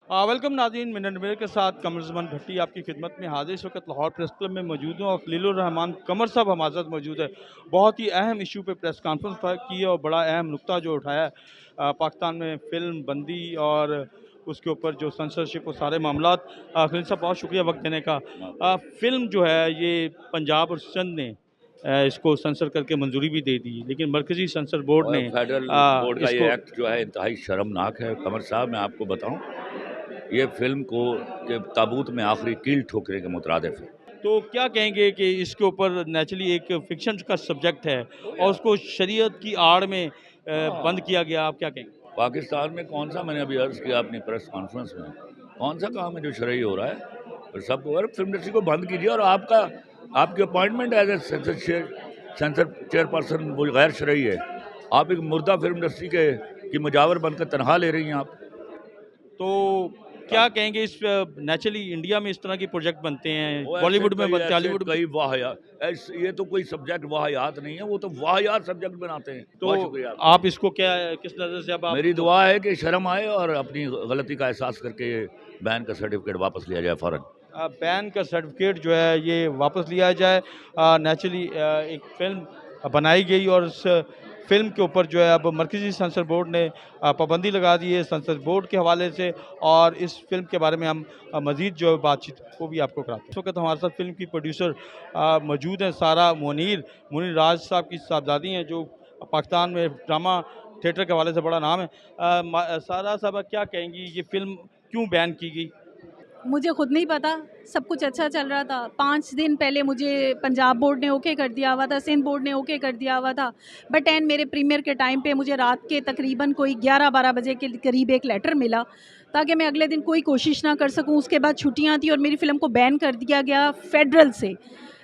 Welcome नाज़रीन, minute मेरे के साथ कमर ज़मान भट्टी आपकी खिदमत में हाजिर। इस वक्त लाहौर प्रेस क्लब में मौजूद हूँ और खलीलुर रहमान कमर साहब हमारे साथ मौजूद है। बहुत ही अहम इशू पे प्रेस कॉन्फ्रेंस की है और बड़ा अहम नुक्ता जो उठाया है पाकिस्तान में फ़िल्म बंदी और उसके ऊपर जो सेंसरशिप और सारे मामलात। खलील साहब बहुत शुक्रिया वक्त देने का। फ़िल्म जो है ये पंजाब और सिंध ने इसको सेंसर करके मंजूरी भी दे दी, लेकिन मरकज़ी सेंसर बोर्ड और ने फेडरल बोर्ड का ये इसको एक्ट जो है इंतहाई शर्मनाक है। कमर साहब, मैं आपको बताऊं, ये फिल्म को के ताबूत में आखिरी कील ठोकने के मुतरादिफ है। तो क्या कहेंगे कि इसके ऊपर नेचुरली एक फिक्शन का सब्जेक्ट है और उसको शरीयत की आड़ में बंद किया गया, आप क्या कहेंगे? पाकिस्तान में कौन सा, मैंने अभी अर्ज किया अपनी प्रेस कॉन्फ्रेंस में, कौन सा काम है जो शरई हो रहा है? और सब फिल्म इंडस्ट्री को बंद कीजिए। और आपकी appointment as a censor chairperson वो गैर शरई है। आप एक मुर्दा फिल्म इंडस्ट्री के की मुजावर बनकर तनख्वाह ले रही हैं आप। तो क्या कहेंगे इस नेचुरली इंडिया में इस तरह के प्रोजेक्ट बनते हैं, वो बॉलीवुड में बनते हैं, ऐसे हॉलीवुड में। कई वाहियात, ये तो कोई सब्जेक्ट वाहियात नहीं है, वो तो वाहियात सब्जेक्ट बनाते हैं। तो बहुत शुक्रिया आपका। आप इसको क्या, किस नज़र से अब आप मेरी दुआ है कि शर्म आए और अपनी गलती का एहसास करके बैन का सर्टिफिकेट वापस लिया जाए फ़ौरन। बैन का सर्टिफिकेट जो है ये वापस लिया जाए। नेचुरली एक फ़िल्म बनाई गई और उस फ़िल्म के ऊपर जो है अब मरकज़ी सेंसर बोर्ड ने पाबंदी लगा दी है सेंसर बोर्ड के हवाले से। और इस फ़िल्म के बारे में हम मज़ीद जो है बातचीत वो भी आपको कराते हैं। इस वक्त हमारे साथ फ़िल्म की प्रोड्यूसर मौजूद हैं, सारा मुनीर राज साहब की साहबजादी हैं, जो पाकिस्तान में ड्रामा थिएटर के हवाले से बड़ा नाम है। सारा साहब क्या कहेंगी, ये फ़िल्म क्यों बैन की गई? मुझे खुद नहीं पता। सब कुछ अच्छा चल रहा था। 5 दिन पहले मुझे पंजाब बोर्ड ने ओके कर दिया हुआ था, सिंध बोर्ड ने ओके कर दिया हुआ था। बट एंड मेरे प्रीमियर के टाइम पे मुझे रात के तकरीबन कोई 11-12 बजे के करीब एक लेटर मिला ताकि मैं अगले दिन कोई कोशिश ना कर सकूं। उसके बाद छुट्टियां थी और मेरी फ़िल्म को बैन कर दिया गया फेडरल से।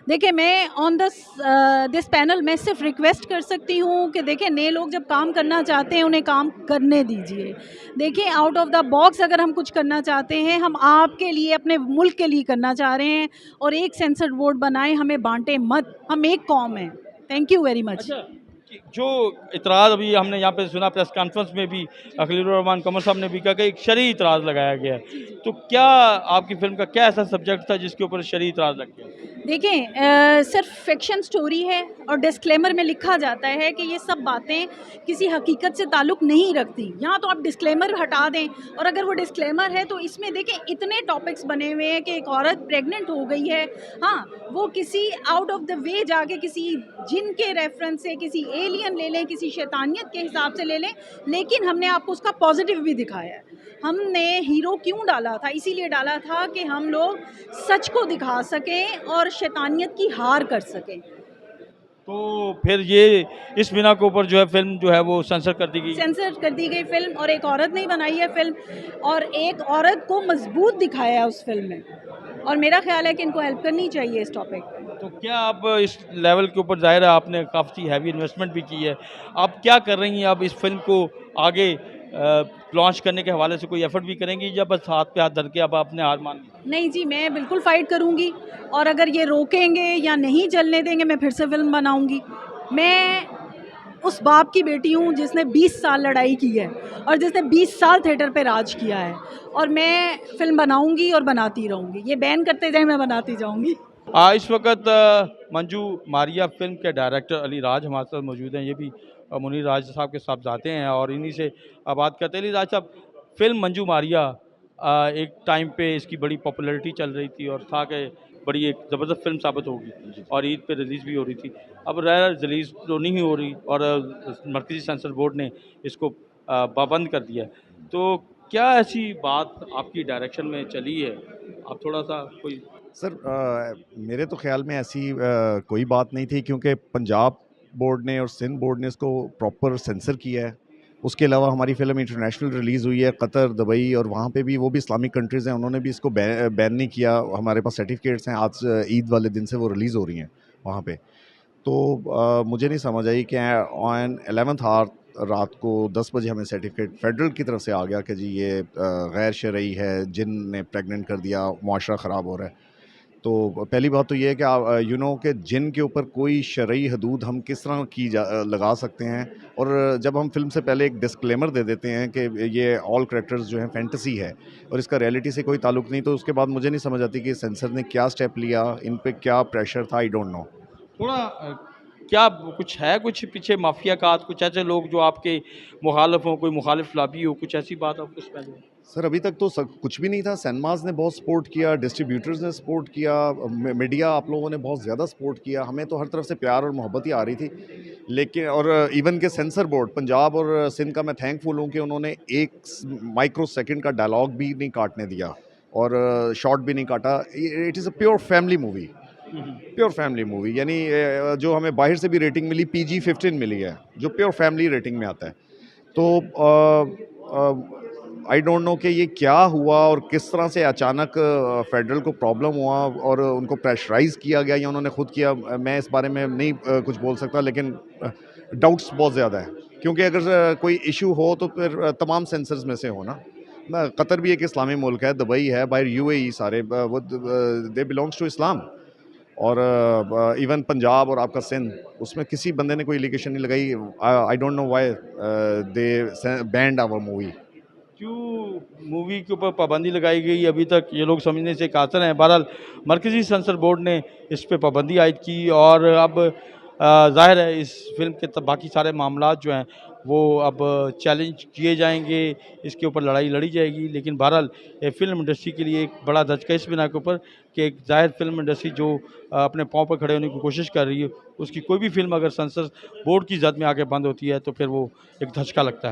देखिए, मैं ऑन दिस पैनल मैं सिर्फ रिक्वेस्ट कर सकती हूँ कि देखिए, नए लोग जब काम करना चाहते हैं उन्हें काम करने दीजिए। देखिए, आउट ऑफ द बॉक्स अगर हम कुछ करना चाहते हैं, हम आपके लिए, अपने मुल्क के लिए करना चाह रहे हैं और एक सेंसर बोर्ड बनाएं, हमें बांटे मत, हम एक कौम हैं। Thank you very much. अच्छा, जो इतराज़ अभी हमने यहाँ पे सुना प्रेस कॉन्फ्रेंस में भी खलीलुर रहमान कमर साहब ने भी कहा कि एक शरई इतराज़ लगाया गया है, तो क्या आपकी फ़िल्म का क्या ऐसा सब्जेक्ट था जिसके ऊपर शरई इतराज़ लग गया? देखिए, सिर्फ फिक्शन स्टोरी है और डिस्क्लेमर में लिखा जाता है कि ये सब बातें किसी हकीकत से ताल्लुक़ नहीं रखती। यहाँ तो आप डिस्क्लेमर हटा दें, और अगर वो डिस्क्लेमर है तो इसमें देखें इतने टॉपिक्स बने हुए हैं कि एक औरत प्रेग्नेंट हो गई है। हाँ, वो किसी आउट ऑफ द वे जाके किसी जिन के रेफरेंस से, किसी एलियन ले लें, किसी शैतानियत के हिसाब से ले लें, लेकिन हमने आपको उसका पॉजिटिव भी दिखाया है। हमने हीरो क्यों डाला था? इसीलिए डाला था कि हम लोग सच को दिखा सकें और शैतानियत की हार कर सकें। तो फिर ये इस बिना के ऊपर जो है फ़िल्म जो है वो सेंसर कर दी गई। सेंसर कर दी गई फ़िल्म, और एक औरत ने बनाई है फ़िल्म, और एक औरत को मजबूत दिखाया है उस फ़िल्म में, और मेरा ख्याल है कि इनको हेल्प करनी चाहिए इस टॉपिक पे। तो क्या आप इस लेवल के ऊपर, ज़ाहिर है आपने काफ़ी हैवी इन्वेस्टमेंट भी की है, आप क्या कर रही हैं? आप इस फ़िल्म को आगे लॉन्च करने के हवाले से कोई एफ़र्ट भी करेंगी या बस हाथ पे हाथ धर के अब आपने हार मान ली? नहीं जी, मैं बिल्कुल फ़ाइट करूँगी, और अगर ये रोकेंगे या नहीं चलने देंगे, मैं फिर से फ़िल्म बनाऊँगी। मैं उस बाप की बेटी हूँ जिसने 20 साल लड़ाई की है और जिसने 20 साल थिएटर पे राज किया है, और मैं फ़िल्म बनाऊँगी और बनाती रहूँगी। ये बैन करते जाएँ, मैं बनाती जाऊँगी। इस वक्त मंजू मारिया फ़िल्म के डायरेक्टर अली राज हमारे साथ मौजूद हैं। ये भी मुनीर राज साहब के साहबजादे हैं और इन्हीं से बात करते हैं। अली राज साहब, फ़िल्म मंजू मारिया एक टाइम पे इसकी बड़ी पॉपुलैरिटी चल रही थी और था कि बड़ी एक ज़बरदस्त फ़िल्म साबित होगी और ईद पे रिलीज़ भी हो रही थी। अब रिलीज़ तो नहीं हो रही और मरकज़ी सेंसर बोर्ड ने इसको पाबंद कर दिया है। तो क्या ऐसी बात आपकी डायरेक्शन में चली है? आप थोड़ा-सा कोई। सर, मेरे तो ख्याल में ऐसी कोई बात नहीं थी, क्योंकि पंजाब बोर्ड ने और सिंध बोर्ड ने इसको प्रॉपर सेंसर किया है। उसके अलावा हमारी फ़िल्म इंटरनेशनल रिलीज़ हुई है कतर, दुबई, और वहाँ पे भी वो भी इस्लामिक कंट्रीज़ हैं, उन्होंने भी इसको बैन नहीं किया। हमारे पास सर्टिफिकेट्स हैं, आज ईद वाले दिन से वो रिलीज़ हो रही हैं वहाँ पे। तो मुझे नहीं समझ आई कि ऑन 11th आवर रात को 10 बजे हमें सर्टिफिकेट फेडरल की तरफ से आ गया कि जी ये गैर शरई है, जिन ने प्रेग्नेंट कर दिया, मुआशरा ख़राब हो रहा है। तो पहली बात तो ये है कि यू नो कि जिन के ऊपर कोई शरई हदूद हम किस तरह लगा सकते हैं। और जब हम फिल्म से पहले एक डिस्क्लेमर दे देते हैं कि ये ऑल करैक्टर्स जो हैं फैंटेसी है और इसका रियलिटी से कोई ताल्लुक नहीं, तो उसके बाद मुझे नहीं समझ आती कि सेंसर ने क्या स्टेप लिया, इन पे क्या प्रेशर था, आई डोंट नो। थोड़ा क्या कुछ है, कुछ पीछे माफिया का हाथ, कुछ ऐसे लोग जो आपके मुखालिफ हों, कोई मुखालिफ लॉबी हो, कुछ ऐसी बात आपको उसमें पहले? सर अभी तक तो कुछ भी नहीं था। सिनेमाज ने बहुत सपोर्ट किया, डिस्ट्रीब्यूटर्स ने सपोर्ट किया, मीडिया आप लोगों ने बहुत ज़्यादा सपोर्ट किया, हमें तो हर तरफ से प्यार और मोहब्बत ही आ रही थी। लेकिन और इवन के सेंसर बोर्ड पंजाब और सिंध का मैं थैंकफुल हूँ कि उन्होंने एक माइक्रो सेकंड का डायलॉग भी नहीं काटने दिया और शॉट भी नहीं काटा। It is a pure family movie, pure family movie, यानी जो हमें बाहर से भी रेटिंग मिली PG-15 मिली है, जो प्योर फैमिली रेटिंग में आता है। तो आई डोंट नो कि ये क्या हुआ और किस तरह से अचानक फेडरल को प्रॉब्लम हुआ और उनको प्रेशराइज़ किया गया या उन्होंने खुद किया। मैं इस बारे में नहीं कुछ बोल सकता, लेकिन डाउट्स बहुत ज़्यादा है, क्योंकि अगर कोई इशू हो तो फिर तमाम सेंसर्स में से हो ना। कतर भी एक इस्लामी मुल्क है, दुबई है, बाहर UAE सारे वो दे बिलोंग्स टू इस्लाम। और इवन पंजाब और आपका सिंध, उसमें किसी बंदे ने कोई एलिगेशन नहीं लगाई। I don't know why they banned our movie. क्यों मूवी के ऊपर पाबंदी लगाई गई, अभी तक ये लोग समझने से कातर हैं। बहरहाल मरकज़ी सेंसर बोर्ड ने इस पे पाबंदी आयद की और अब ज़ाहिर है इस फिल्म के बाकी सारे मामलात जो हैं वो अब चैलेंज किए जाएंगे, इसके ऊपर लड़ाई लड़ी जाएगी। लेकिन बहरहाल ये फिल्म इंडस्ट्री के लिए एक बड़ा धचका इस बिना के ऊपर कि एक ज़ाहिर फिल्म इंडस्ट्री जो अपने पाँव पर खड़े होने की कोशिश कर रही है, उसकी कोई भी फिल्म अगर सेंसर बोर्ड की जद में आके बंद होती है तो फिर वो एक धचका लगता है।